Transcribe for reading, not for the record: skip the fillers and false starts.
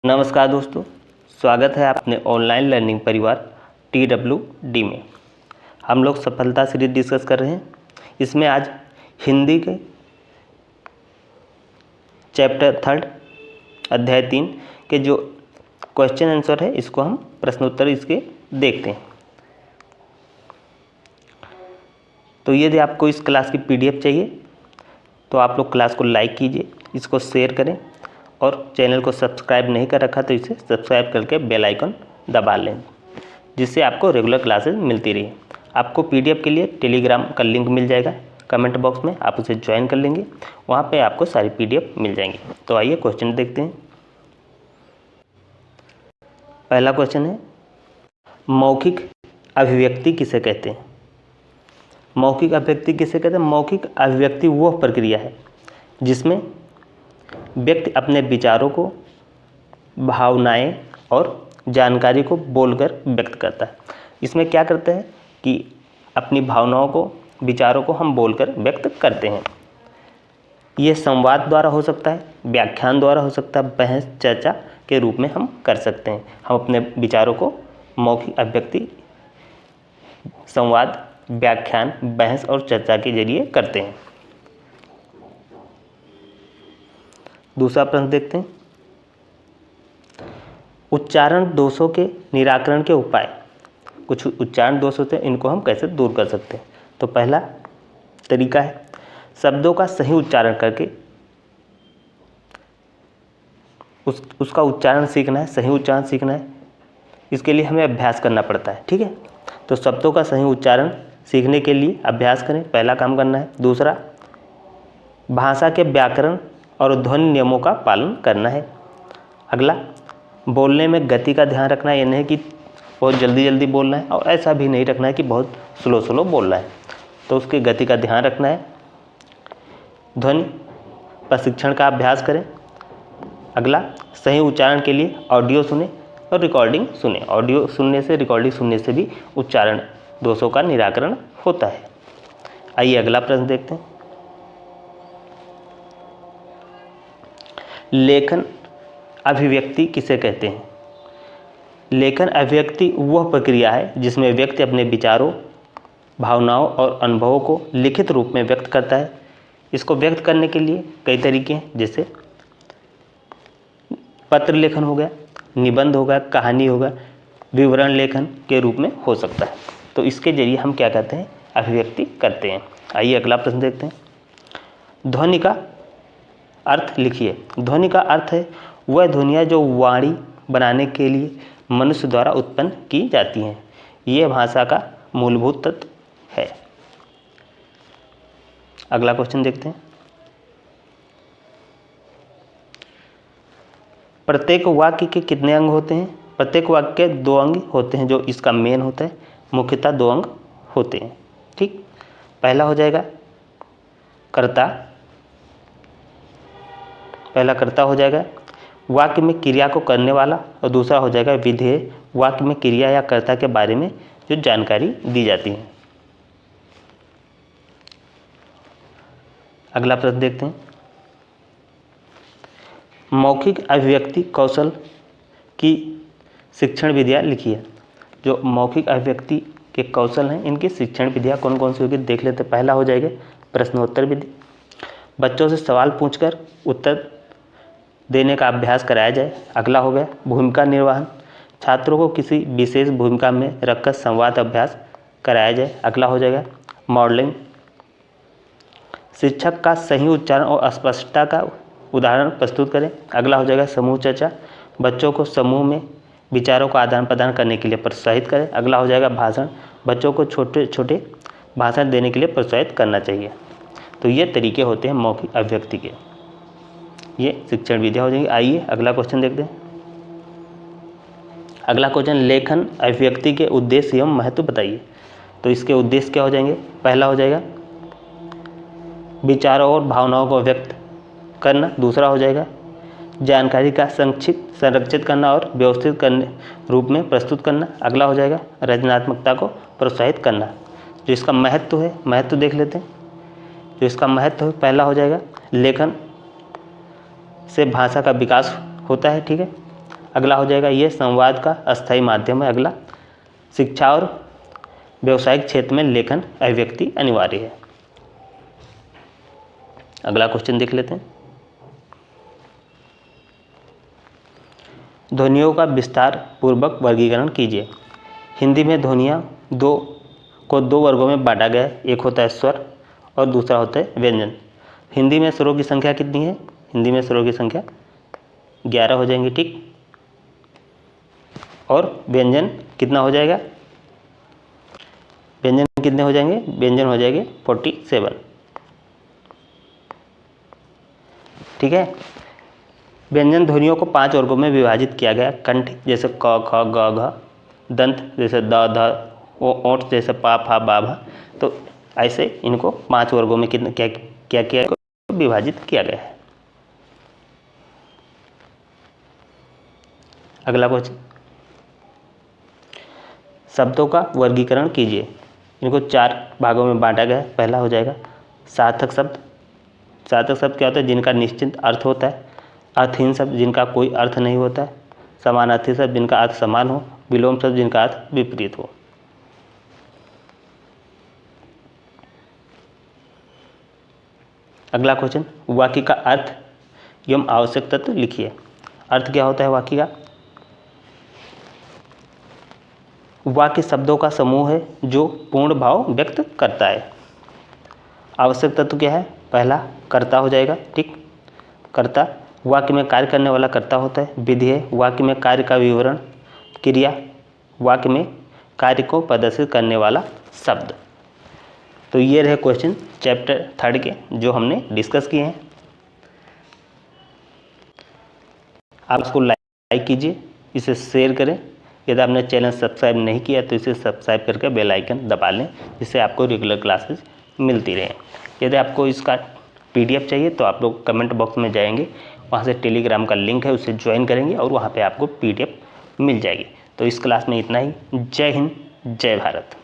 नमस्कार दोस्तों, स्वागत है आप अपने ऑनलाइन लर्निंग परिवार TWD में। हम लोग सफलता सीरीज डिस्कस कर रहे हैं। इसमें आज हिंदी के चैप्टर 3 अध्याय 3 के जो क्वेश्चन आंसर है इसको हम प्रश्नोत्तर इसके देखते हैं। तो यदि आपको इस क्लास की PDF चाहिए तो आप लोग क्लास को लाइक कीजिए, इसको शेयर करें और चैनल को सब्सक्राइब नहीं कर रखा तो इसे सब्सक्राइब करके बेल आइकन दबा लें, जिससे आपको रेगुलर क्लासेस मिलती रही। आपको PDF के लिए टेलीग्राम का लिंक मिल जाएगा कमेंट बॉक्स में, आप उसे ज्वाइन कर लेंगे, वहाँ पे आपको सारी PDF मिल जाएंगी। तो आइए क्वेश्चन देखते हैं। पहला क्वेश्चन है, मौखिक अभिव्यक्ति किसे कहते हैं? मौखिक अभिव्यक्ति किसे कहते हैं? मौखिक अभिव्यक्ति वह प्रक्रिया है जिसमें व्यक्ति अपने विचारों को, भावनाएं और जानकारी को बोलकर व्यक्त करता है। इसमें क्या करते हैं कि अपनी भावनाओं को, विचारों को हम बोलकर व्यक्त करते हैं। ये संवाद द्वारा हो सकता है, व्याख्यान द्वारा हो सकता है, बहस चर्चा के रूप में हम कर सकते हैं। हम अपने विचारों को मौखिक अभिव्यक्ति, संवाद, व्याख्यान, बहस और चर्चा के जरिए करते हैं। दूसरा प्रश्न देखते हैं, उच्चारण दोषों के निराकरण के उपाय। कुछ उच्चारण दोष होते हैं, इनको हम कैसे दूर कर सकते हैं? तो पहला तरीका है शब्दों का सही उच्चारण करके उसका उच्चारण सीखना है, सही उच्चारण सीखना है। इसके लिए हमें अभ्यास करना पड़ता है, ठीक है। तो शब्दों का सही उच्चारण सीखने के लिए अभ्यास करें, पहला काम करना है। दूसरा, भाषा के व्याकरण और ध्वनि नियमों का पालन करना है। अगला, बोलने में गति का ध्यान रखना है, यह नहीं कि बहुत जल्दी जल्दी बोलना है और ऐसा भी नहीं रखना है कि बहुत स्लो स्लो बोलना है, तो उसकी गति का ध्यान रखना है। ध्वनि प्रशिक्षण का अभ्यास करें। अगला, सही उच्चारण के लिए ऑडियो सुने और रिकॉर्डिंग सुने। ऑडियो सुनने से, रिकॉर्डिंग सुनने से भी उच्चारण दोषों का निराकरण होता है। आइए अगला प्रश्न देखते हैं, लेखन अभिव्यक्ति किसे कहते हैं? लेखन अभिव्यक्ति वह प्रक्रिया है जिसमें व्यक्ति अपने विचारों, भावनाओं और अनुभवों को लिखित रूप में व्यक्त करता है। इसको व्यक्त करने के लिए कई तरीके हैं, जैसे पत्र लेखन हो गया, निबंध हो गया, कहानी हो गया, विवरण लेखन के रूप में हो सकता है। तो इसके जरिए हम क्या कहते हैं? अभिव्यक्ति करते हैं। आइए अगला प्रश्न देखते हैं, ध्वनि का अर्थ लिखिए। ध्वनि का अर्थ है वह ध्वनियाँ जो वाणी बनाने के लिए मनुष्य द्वारा उत्पन्न की जाती हैं। यह भाषा का मूलभूत तत्व है। अगला क्वेश्चन देखते हैं, प्रत्येक वाक्य के कितने अंग होते हैं? प्रत्येक वाक्य के 2 अंग होते हैं, जो इसका मेन होता है। मुख्यतः 2 अंग होते हैं, ठीक। पहला हो जाएगा कर्ता, पहला कर्ता हो जाएगा वाक्य में क्रिया को करने वाला, और दूसरा हो जाएगा विधेय, वाक्य में क्रिया या कर्ता के बारे में जो जानकारी दी जाती है। अगला प्रश्न देखते हैं, मौखिक अभिव्यक्ति कौशल की शिक्षण विधियाँ लिखिए। जो मौखिक अभिव्यक्ति के कौशल हैं, इनकी शिक्षण विधियाँ कौन कौन सी होगी देख लेते हैं। पहला हो जाएगा प्रश्नोत्तर विधि, बच्चों से सवाल पूछकर उत्तर देने का अभ्यास कराया जाए। अगला हो गया भूमिका निर्वहन, छात्रों को किसी विशेष भूमिका में रखकर संवाद अभ्यास कराया जाए। अगला हो जाएगा मॉडलिंग, शिक्षक का सही उच्चारण और स्पष्टता का उदाहरण प्रस्तुत करें। अगला हो जाएगा समूह चर्चा, बच्चों को समूह में विचारों का आदान प्रदान करने के लिए प्रोत्साहित करें। अगला हो जाएगा भाषण, बच्चों को छोटे छोटे भाषण देने के लिए प्रोत्साहित करना चाहिए। तो ये तरीके होते हैं मौखिक अभिव्यक्ति के, ये शिक्षण विधियाँ हो जाएंगी। आइए अगला क्वेश्चन देखते हैं। अगला क्वेश्चन, लेखन अभिव्यक्ति के उद्देश्य एवं महत्व बताइए। तो इसके उद्देश्य क्या हो जाएंगे? पहला हो जाएगा विचारों और भावनाओं को व्यक्त करना। दूसरा हो जाएगा जानकारी का संरक्षित करना और व्यवस्थित करने रूप में प्रस्तुत करना। अगला हो जाएगा रचनात्मकता को प्रोत्साहित करना। जो इसका महत्व है, महत्व देख लेते हैं। जो इसका महत्व है, पहला हो जाएगा लेखन से भाषा का विकास होता है, ठीक है। अगला हो जाएगा ये संवाद का अस्थायी माध्यम है। अगला, शिक्षा और व्यवसायिक क्षेत्र में लेखन अभिव्यक्ति अनिवार्य है। अगला क्वेश्चन देख लेते हैं। ध्वनियों का विस्तार पूर्वक वर्गीकरण कीजिए। हिंदी में ध्वनियाँ दो वर्गों में बांटा गया है। एक होता है स्वर और दूसरा होता है व्यंजन। हिंदी में स्वरों की संख्या कितनी है? हिंदी में स्वरों की संख्या 11 हो जाएंगी, ठीक। और व्यंजन कितना हो जाएगा? व्यंजन कितने हो जाएंगे? व्यंजन हो जाएंगे 47, ठीक है। व्यंजन ध्वनियों को 5 वर्गों में विभाजित किया गया। कंठ जैसे क, ख, ग, घ। दंत जैसे द, ध। ओंठ जैसे पा, फा, बा, भा। तो ऐसे इनको 5 वर्गों में क्या विभाजित किया गया है। अगला क्वेश्चन, शब्दों का वर्गीकरण कीजिए। इनको 4 भागों में बांटा गया है। पहला हो जाएगा सार्थक शब्द। सार्थक शब्द क्या होता है? जिनका निश्चित अर्थ होता है। अर्थहीन शब्द, जिनका कोई अर्थ नहीं होता है। समानार्थी शब्द, जिनका अर्थ समान हो। विलोम शब्द, जिनका अर्थ विपरीत हो। अगला क्वेश्चन, वाक्य का अर्थ एवं आवश्यक तत्व लिखिए। अर्थ क्या होता है वाक्य का? वाक्य शब्दों का समूह है जो पूर्ण भाव व्यक्त करता है। आवश्यक तत्व क्या है? पहला कर्ता हो जाएगा, ठीक। कर्ता, वाक्य में कार्य करने वाला कर्ता होता है। विधि है, वाक्य में कार्य का विवरण। क्रिया, वाक्य में कार्य को प्रदर्शित करने वाला शब्द। तो ये रहे क्वेश्चन चैप्टर 3 के जो हमने डिस्कस किए हैं। आप इसको लाइक कीजिए, इसे शेयर करें। यदि आपने चैनल सब्सक्राइब नहीं किया तो इसे सब्सक्राइब करके बेल आइकन दबा लें, जिससे आपको रेगुलर क्लासेस मिलती रहें। यदि आपको इसका PDF चाहिए तो आप लोग कमेंट बॉक्स में जाएंगे, वहाँ से टेलीग्राम का लिंक है, उसे ज्वाइन करेंगे और वहाँ पे आपको PDF मिल जाएगी। तो इस क्लास में इतना ही। जय हिंद, जय भारत।